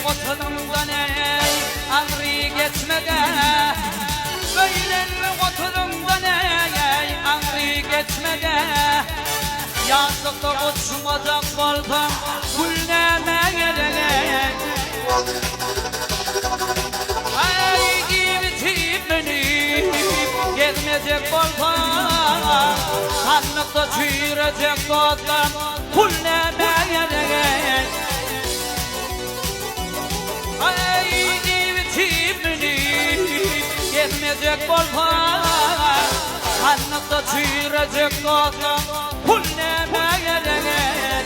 Oturumdan ey ağrı geçmede, Böylen oturumdan ey ağrı geçmede, Yazdıkta uçmadak volkan Gülleme gerek. Ay gibitip beni gezmeyecek volkan, Sanlıkta çiğirecek dostlar Gülleme gerek. Ay gibitibini gezmeyecek bolpan, Sanlıkta çiğirecek dostum Kulleme gerek.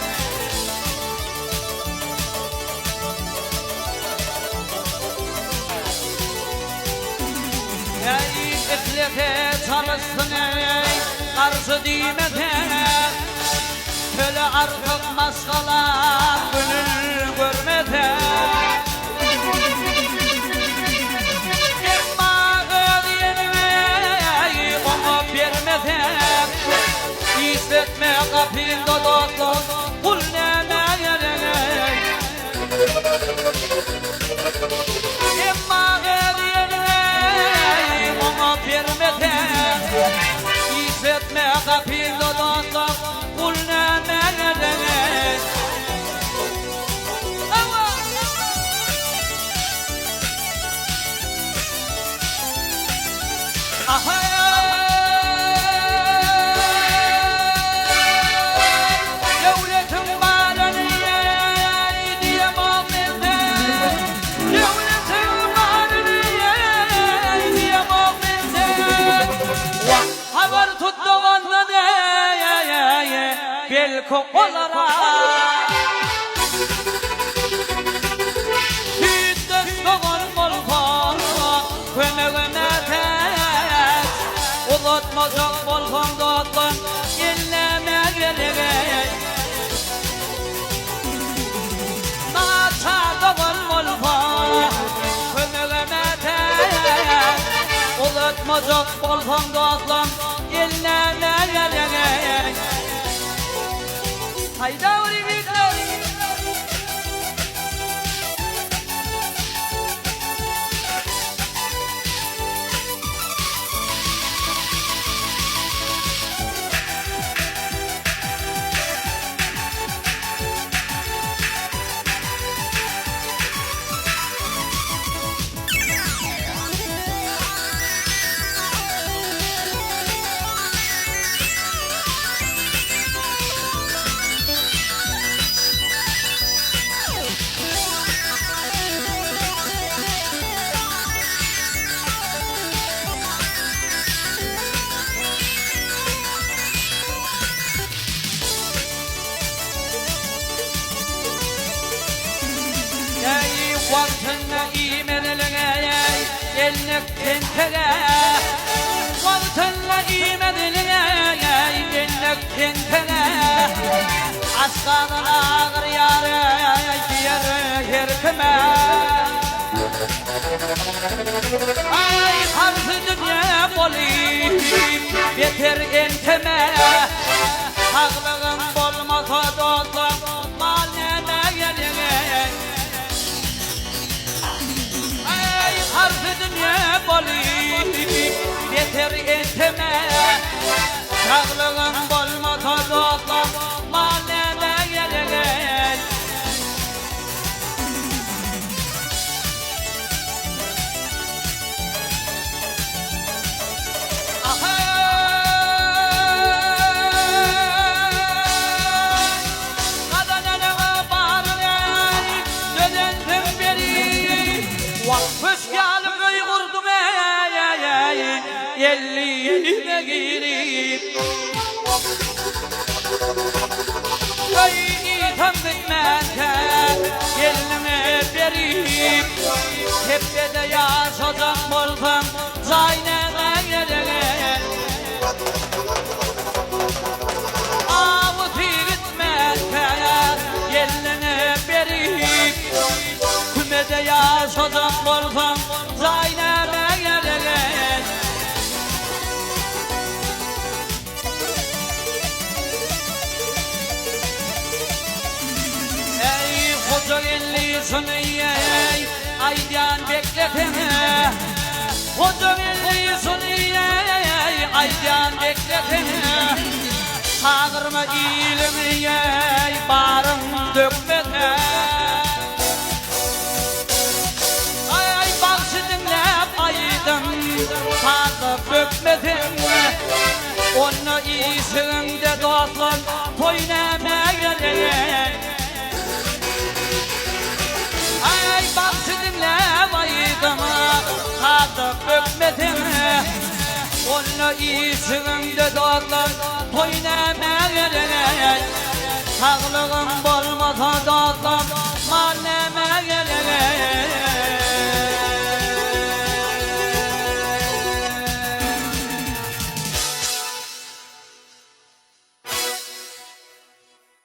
Ey iflete çalışsın ey karşı dimeden, Böyle artık maskalar gönül görmeden, İstetme kapında dostum Kulleme gerek. Emma veriyene ona vermeden, İstetme kapında dostum Kulleme gerek. Aha kokolara Hüddüz doğan volkan Kömeğime tez Ulatmazak volkan dağıtlan Yenleme gerek. Naça doğan volkan Kömeğime tez Ulatmazak volkan dağıtlan Yenleme gerek. Hayda uri bitler. Vartınla imedeline elnek tentele, Vartınla imedeline elnek tentele, Aslanın ağır yarı herkime. Ay karşı dünya bolayım yeter enteme, Sağlığın bolmasa dostum maleme gerek. Karşı dünya bolayım yeter enteme, Sağlığın bolmasa dostum maleme gerek. Elliğine girip Kümede yaşadım bolsam Zayneme gerek Avut gitmezse Yerine berip Kümede yaşadım bolsam Zayneme gerek Ey koca ellisin ey Aydan bekletene Koca ellisin ey Aydan bekletene Sağırma ilim ey Barım dökmete Ay bakşı dinlep aydım Sağır dökmedim Onu iyisinde dostlar Toynama gerek Ay bakşı dinlep aydım Sağır dökmedim Onu iyisinde dostlar Toynama gerek Sağlığım bolmasa dostlar Mane